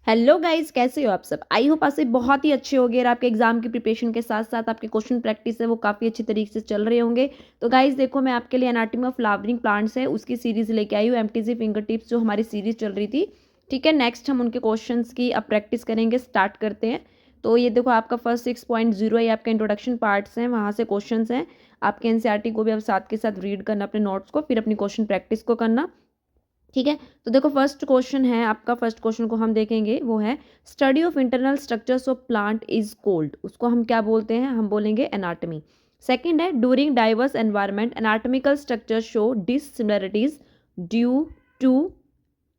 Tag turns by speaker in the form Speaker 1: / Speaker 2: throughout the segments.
Speaker 1: Hello guys, कैसे हो आप सब। आई होप आप सब बहुत ही अच्छे होंगे और आपके एग्जाम की प्रिपरेशन के साथ साथ आपके क्वेश्चन प्रैक्टिस है वो काफ़ी अच्छी तरीके से चल रहे होंगे। तो गाइस देखो, मैं आपके लिए एनाटॉमी ऑफ फ्लावरिंग प्लांट्स है उसकी सीरीज लेके आई हूँ, एमटीजी फिंगर टिप्स जो हमारी सीरीज चल रही थी। ठीक है, नेक्स्ट हम उनके क्वेश्चन की अब प्रैक्टिस करेंगे, स्टार्ट करते हैं। तो ये देखो, आपका फर्स्ट 6.0 है, आपके इंट्रोडक्शन पार्ट्स हैं, वहाँ से क्वेश्चन हैं। आपके एनसीईआरटी को भी अब साथ के साथ रीड करना, अपने नोट्स को, फिर अपनी क्वेश्चन प्रैक्टिस को करना। ठीक है, तो देखो फर्स्ट क्वेश्चन है आपका, फर्स्ट क्वेश्चन को हम देखेंगे, वो है study of internal structures of plant is called. उसको हम क्या बोलते हैं, हम बोलेंगे एनाटॉमी। सेकंड है during diverse environment anatomical structure show dissimilarities due to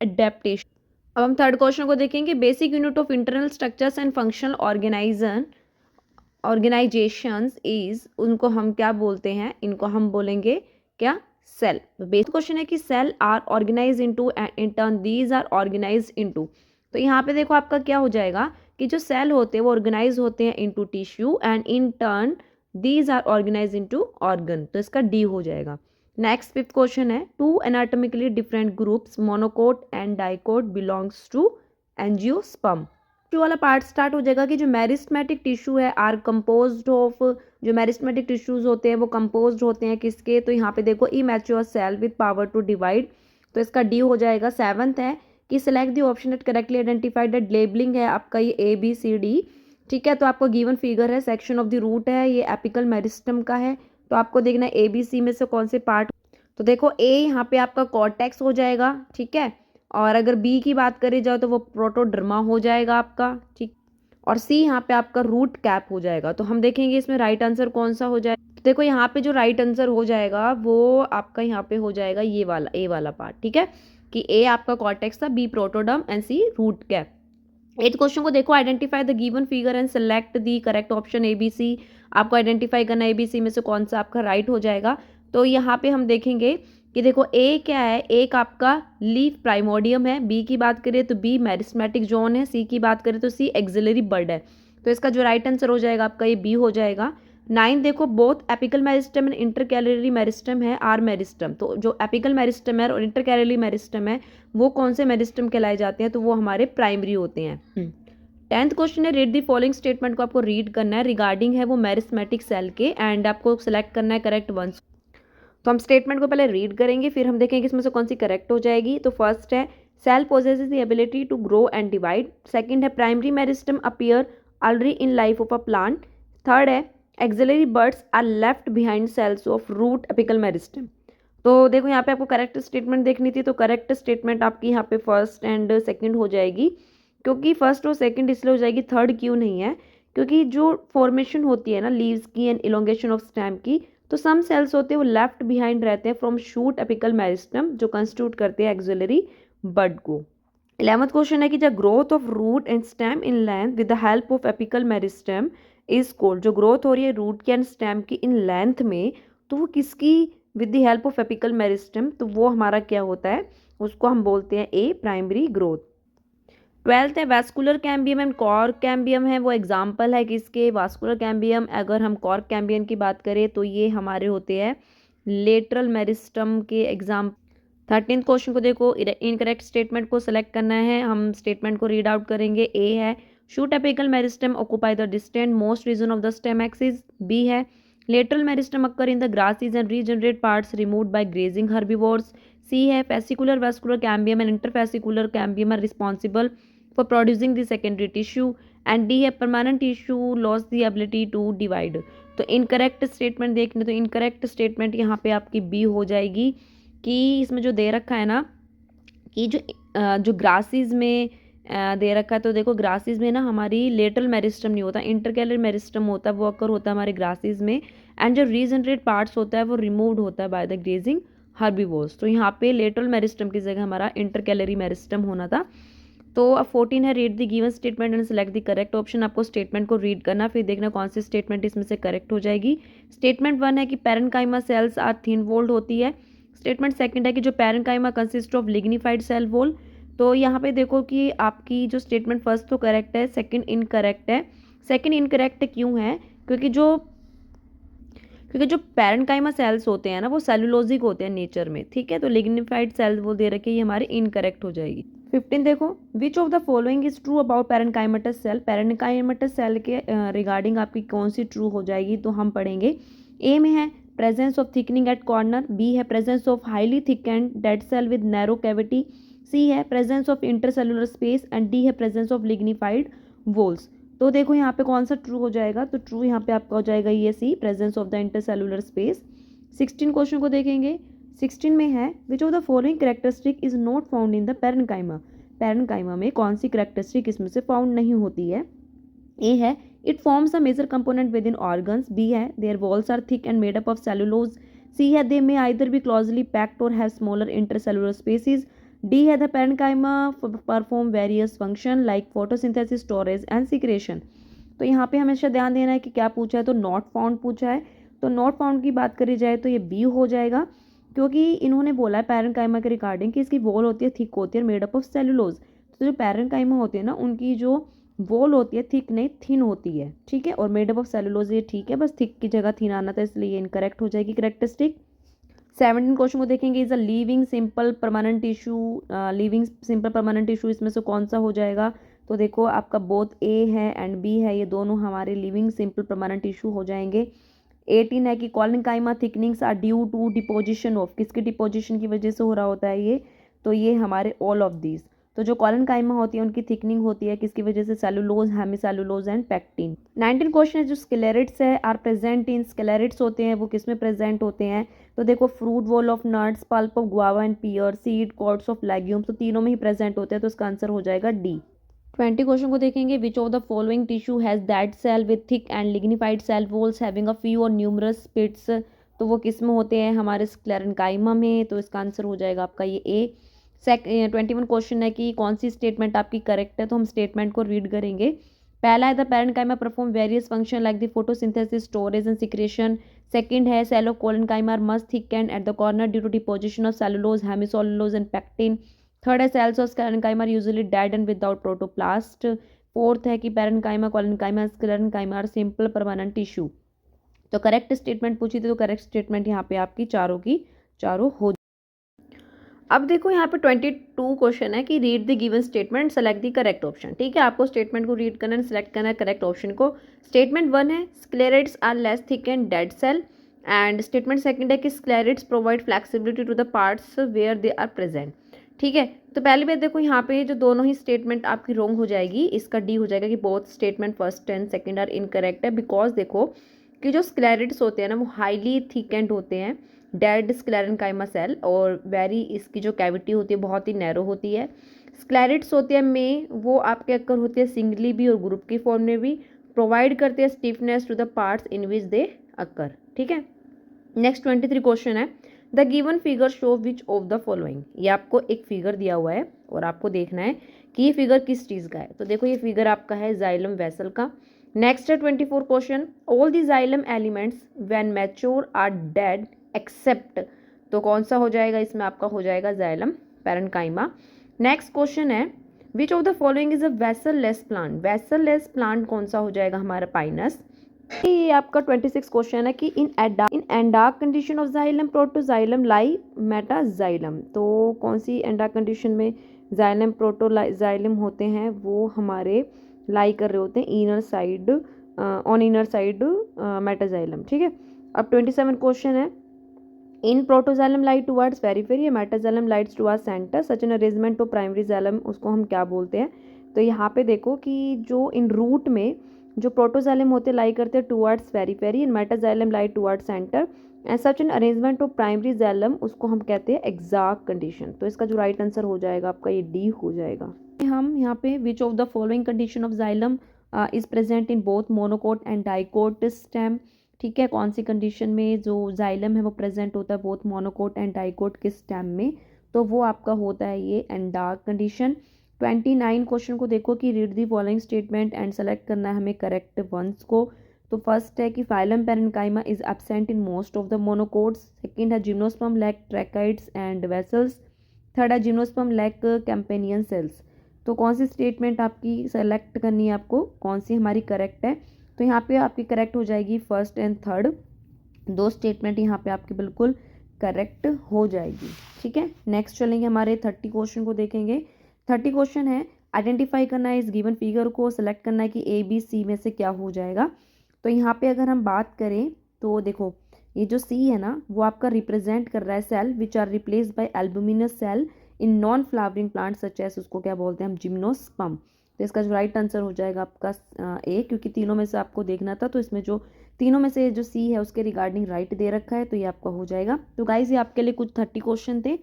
Speaker 1: adaptation. अब हम थर्ड क्वेश्चन को देखेंगे, basic unit of internal structures and functional organisations is, उनको हम क्या बोलते हैं, इनको हम बोलेंगे क्या, सेल। बेसिक क्वेश्चन है कि cell are organise into and in turn these are organise into. तो यहाँ पे देखो आपका क्या हो जाएगा कि जो सेल होते हैं वो ऑर्गेनाइज होते हैं into tissue and in turn these are organise into organ, तो इसका डी हो जाएगा। नेक्स्ट फिफ्थ क्वेश्चन है two anatomically different groups monocot and dicot belongs to angiosperm. Tissue वाला पार्ट स्टार्ट हो जाएगा कि जो मेरिस्टेमेटिक टिश्यू है आर कंपोज्ड ऑफ, जो मेरिस्टेमेटिक टिश्यूज होते हैं वो कंपोज्ड होते हैं किसके, तो यहाँ पे देखो immature cell with power to divide, तो इसका डी हो जाएगा। सेवंथ है कि select the option that correctly identified that, labelling है आपका ये ए बी सी डी। ठीक है, तो आपको गिवन फिगर है, सेक्शन ऑफ द रूट है, ये एपिकल मेरिस्टम का है। तो आपको देखना है ए बी सी में से कौन से पार्ट। तो देखो ए यहाँ पे आपका कॉर्टेक्स हो जाएगा, ठीक है, और अगर बी की बात करी जाए तो वो प्रोटोडर्मा हो जाएगा आपका, ठीक, और सी यहाँ पे आपका रूट कैप हो जाएगा। तो हम देखेंगे इसमें राइट आंसर कौन सा हो जाएगा। तो देखो यहाँ पे जो राइट आंसर हो जाएगा वो आपका यहाँ पे हो जाएगा ये वाला, ए वाला पार्ट। ठीक है, कि ए आपका कॉर्टेक्स था, B protoderm and C root cap. Eight question को देखो, identify the given figure and select the correct option A B C. आपको आइडेंटिफाई करना है ए बी सी में से कौन सा आपका राइट हो जाएगा। तो यहाँ पे हम देखेंगे कि देखो ए क्या है, एक आपका लीफ प्राइमोडियम है, बी की बात करें तो बी मेरिस्मेटिक जोन है, सी की बात करें तो सी एक्सिलरी बड है। तो इसका जो राइट आंसर हो जाएगा आपका ये बी हो जाएगा। 9 देखो, both apical meristem and intercalary meristem है आर मेरिस्टम। तो जो एपिकल मेरिस्टम है और इंटरकैलरी मेरिस्टम है वो कौन से मेरिस्टम कहलाए जाते हैं, तो वो हमारे प्राइमरी होते हैं। 10th क्वेश्चन है रीड दी फॉलोइंग स्टेटमेंट, को आपको रीड करना है, रिगार्डिंग है वो मेरिस्मेटिक सेल के, एंड आपको सेलेक्ट करना है करेक्ट वंस। तो हम स्टेटमेंट को पहले रीड करेंगे, फिर हम देखेंगे इसमें से कौन सी करेक्ट हो जाएगी। तो फर्स्ट है cell possesses the ability to grow and divide. Second है primary meristem appear already in life of a plant. Third है axillary buds are left behind cells of root apical meristem. तो देखो यहाँ पे आपको करेक्ट स्टेटमेंट देखनी थी, तो करेक्ट स्टेटमेंट आपकी यहाँ पे फर्स्ट एंड सेकंड हो जाएगी। क्योंकि फर्स्ट और सेकंड इसलिए हो जाएगी, थर्ड क्यों नहीं है, क्योंकि जो फॉर्मेशन होती है ना लीव्स की एंड इलोंगेशन ऑफ स्टेम की, तो सम सेल्स होते हैं वो लेफ्ट बिहाइंड रहते हैं फ्रॉम शूट एपिकल मेरिस्टम, जो कंस्टिट्यूट करते हैं एक्सिलरी बड को। 11th क्वेश्चन है कि the growth of root and stem in length with the help of apical meristem is called. जो ग्रोथ हो रही है रूट की एंड स्टेम की इन लेंथ में, तो वो किसकी, with the help of apical meristem, तो वो हमारा क्या होता है, उसको हम बोलते हैं ए प्राइमरी ग्रोथ। 12th है vascular cambium and cork cambium है, वो एग्जाम्पल है किसके, वास्कुलर कैम्बियम। अगर हम कॉर्क कैम्बियम की बात करें तो ये हमारे होते हैं लेटरल मेरिस्टम के एग्जाम। 13th क्वेश्चन को देखो, इनकरेक्ट स्टेटमेंट को सिलेक्ट करना है, हम स्टेटमेंट को रीड आउट करेंगे। ए है shoot apical meristem occupy the distant most region of the stem axis. B है lateral meristem occur in the grasses and regenerate parts removed by grazing herbivores. C है fascicular vascular cambium and interfascicular cambium are responsible for producing the secondary tissue, and D है permanent tissue lost the ability to divide। तो incorrect statement देखने, तो incorrect statement यहाँ पे आपकी B हो जाएगी, कि इसमें जो दे रखा है ना कि जो ग्रासेस में दे रखा है, तो देखो ग्रासेस में ना हमारी लेटरल मेरिस्टम नहीं होता, इंटरकैलर मेरिस्टम होता है, वो अक्कर होता है हमारे ग्रासेस में, एंड जो रीजनरेट पार्ट्स होता है वो रिमूव्ड होता है बाय द ग्रेजिंग हर्बीवोर्स। तो यहाँ पे लेटरल मेरिस्टम की जगह हमारा इंटरकैलरी मेरिस्टम होना था। तो अब 14 है read the given statement and select the correct option. आपको स्टेटमेंट को रीड करना, फिर देखना कौन सी स्टेटमेंट इसमें से करेक्ट हो जाएगी। स्टेटमेंट 1 है कि parenchyma cells are thin walled होती है। स्टेटमेंट 2 है कि जो parenchyma consist of lignified cell wall. तो यहाँ पे देखो कि आपकी जो स्टेटमेंट फर्स्ट तो करेक्ट है, सेकंड इनकरेक्ट है। सेकंड इनकरेक्ट क्यों है, क्योंकि जो क्योंकि जो पैरेन्काइमा सेल्स होते हैं ना वो सेलुलोजिक होते हैं नेचर में, ठीक है। तो लिग्निफाइड सेल्स वो दे रखे, ये हमारी इनकरेक्ट हो जाएगी। 15 देखो, which of the following is true about parenchymatous cell. Parenchymatous cell के रिगार्डिंग आपकी कौन सी ट्रू हो जाएगी, तो हम पढ़ेंगे। ए में है presence of thickening at corner, B है presence of highly thick and dead cell with narrow cavity, C है presence of intercellular space and D है प्रेजेंस ऑफ लिग्निफाइड वॉल्स। तो देखो यहाँ पे कौन सा ट्रू हो जाएगा, तो ट्रू यहाँ पे आपका हो जाएगा ये C, presence of the intercellular space. 16 question को देखेंगे। 16 में है which of the following characteristic is not found in the parenchyma. Parenchyma में कौन सी कैरेक्टरिस्टिक इसमें से फाउंड नहीं होती है। ए है it forms a major component within organs, B है their walls are thick and made up of cellulose, C है they may either be closely packed or have smaller intercellular spaces, D है the parenchyma perform various function like photosynthesis, storage and secretion. तो यहाँ पे हमेशा ध्यान देना है कि क्या पूछा है, तो नॉट फाउंड पूछा है। तो नॉट फाउंड की बात करी जाए तो ये बी हो जाएगा, क्योंकि इन्होंने बोला है पैरेन्काइमा के रिगार्डिंग कि इसकी वॉल होती है थिक होती है मेड अप ऑफ सेलुलोज। तो जो पैरेन्काइमा होती है ना उनकी जो वॉल होती है थिक नहीं थिन होती है, ठीक है। और मेड अप ऑफ सेलुलोज ये ठीक है, बस थिक की जगह थिन आना था, इसलिए ये इनकरेक्ट हो जाएगी कैरेक्टरिस्टिक। 17 क्वेश्चन को देखेंगे। Is a living simple permanent tissue, living simple permanent tissue इसमें से कौन सा हो जाएगा, तो देखो आपका बोथ ए है एंड बी है, ये दोनों हमारे लिविंग सिंपल परमानेंट टिश्यू हो जाएंगे। 18 है कि collenchyma thickenings are due to deposition of, किसकी डिपोजिशन की वजह से हो रहा होता है ये, तो ये हमारे ऑल ऑफ दीज। तो जो कॉलनकाइमा होती है उनकी थिकनिंग होती है किसकी वजह से, cellulose, hemicellulose and pectin. 19 question है जो स्क्लेरेट्स है आर प्रेजेंट इन, स्क्लेरेट्स होते हैं वो किस में प्रेजेंट होते हैं, तो देखो fruit wall of nuts, pulp of guava and pear, seed, cords of legumes, तो तीनों में ही प्रेजेंट होते हैं, तो इसका आंसर हो जाएगा डी। 20 क्वेश्चन को देखेंगे। Which of the following tissue has that cell with thick and lignified cell walls having a few और न्यूमरस स्पिट्स, तो वो किस में होते हैं, हमारे स्क्लेरेन्काइमा में, तो इसका आंसर हो जाएगा आपका ये ए। 21 क्वेश्चन है कि कौन सी स्टेटमेंट आपकी करेक्ट है, तो हम स्टेटमेंट को रीड करेंगे। पहला है the parenchyma perform various function like the photosynthesis, storage and secretion. Second है cell of collenchyma are must thicken at the corner due to deposition of cellulose, hemicellulose and pectin. Third है cells of sclerenchyma are usually dead and without protoplast. Fourth है कि parenchyma, collenchyma, sclerenchyma are simple permanent tissue. तो correct statement पूछी थी, तो correct statement यहाँ पे आपकी चारों की चारों हो। अब देखो यहाँ पे 22 क्वेश्चन है कि read the given statement select the correct option, ठीक है। आपको स्टेटमेंट को रीड करना है, सेलेक्ट करना है करेक्ट ऑप्शन को। स्टेटमेंट 1 है sclereids are less thick and dead cell, and statement 2 है कि sclereids provide flexibility to the parts where they are present, ठीक है। तो पहली बात देखो यहाँ पे जो दोनों ही स्टेटमेंट आपकी रॉन्ग हो जाएगी, इसका डी हो जाएगा कि both statement first and second are incorrect है, बिकॉज देखो कि जो स्क्लेरेट्स होते हैं ना वो हाईली थिक एंड होते हैं, डेड स्क्लेरेन्काइमा सेल, और वेरी इसकी जो कैविटी होती है बहुत ही नैरो होती है। स्क्लेरेट्स होते हैं में वो आपके अक्कर होती है सिंगली भी और ग्रुप की फॉर्म में भी, प्रोवाइड करते हैं stiffness to the parts in which they occur, ठीक है। नेक्स्ट 23 क्वेश्चन है the given figure show which of the following. ये आपको एक फिगर दिया हुआ है और आपको देखना है कि ये फिगर किस चीज़ का है, तो देखो ये फिगर आपका है जाइलम वेसल का। नेक्स्ट है 24 question all the xylem elements when mature are dead except, तो कौन सा हो जाएगा, इसमें आपका हो जाएगा जाइलम पैरेन्काइमा। नेक्स्ट क्वेश्चन है which of the following is a vessel less plant. Vessel less plant कौन सा हो जाएगा, हमारा पाइनस। ये आपका 26 क्वेश्चन है कि in endarch condition of xylem protoxylem lie metaxylem, तो कौन सी एंडार्क कंडीशन में जाइलम प्रोटोजाइलम होते हैं, वो हमारे लाई कर रहे होते हैं inner side, on inner side metaxylem, ठीक है। अब 27 क्वेश्चन है in protoxylem lies towards periphery, metaxylem lies towards centre, such an arrangement of primary xylem, उसको हम क्या बोलते हैं। तो यहाँ पे देखो कि जो इन रूट में जो प्रोटोजाइलम होते लाई करते हैं towards periphery and metaxylem light towards centre and such an arrangement of primary xylem, उसको हम कहते हैं एग्जैक्ट कंडीशन। तो इसका जो राइट आंसर हो जाएगा आपका ये डी हो जाएगा। हम यहाँ पे विच of the following condition of xylem is present in both monocot and dicot stem, ठीक है। कौन सी कंडीशन में जो जाइलम है वो प्रेजेंट होता है बोथ मोनोकोट एंड डाइकोट के स्टेम में, तो वो आपका होता है ये एंडार्क कंडीशन। 29 क्वेश्चन को देखो कि read the following statement and select करना है हमें करेक्ट वंस को। तो फर्स्ट है कि phloem parenchyma is absent in most of the monocots. Second है gymnosperm lack tracheids and vessels. Third है जिम्नोस्पर्म लैक कैम्पेनियन सेल्स। तो कौन सी स्टेटमेंट आपकी सेलेक्ट करनी है आपको, कौन सी हमारी करेक्ट है, तो यहाँ पे आपकी करेक्ट हो जाएगी फर्स्ट एंड थर्ड। दो स्टेटमेंट यहाँ पे आपके बिल्कुल करेक्ट हो जाएगी। ठीक है, नेक्स्ट चलेंगे हमारे 30 क्वेश्चन को देखेंगे। 30 क्वेश्चन है, आइडेंटिफाई करना है इस गिवन फिगर को, सेलेक्ट करना है कि ए बी सी में से क्या हो जाएगा। तो यहाँ पे अगर हम बात करें तो देखो ये जो सी है ना वो आपका रिप्रेजेंट कर रहा है cell which are replaced by albuminous cell in non flowering plant such as, उसको क्या बोलते हैं हम, जिम्नोस्पर्म। तो इसका जो राइट आंसर हो जाएगा आपका ए, क्योंकि तीनों में से आपको देखना था, तो इसमें जो तीनों में से जो सी है उसके रिगार्डिंग राइट दे रखा है, तो ये आपका हो जाएगा। तो गाइज ये आपके लिए कुछ 30 क्वेश्चन थे।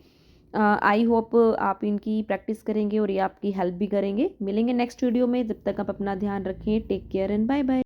Speaker 1: आई होप आप इनकी प्रैक्टिस करेंगे और ये आपकी हेल्प भी करेंगे। मिलेंगे नेक्स्ट वीडियो में, जब तक आप अपना ध्यान रखें, take care and bye bye.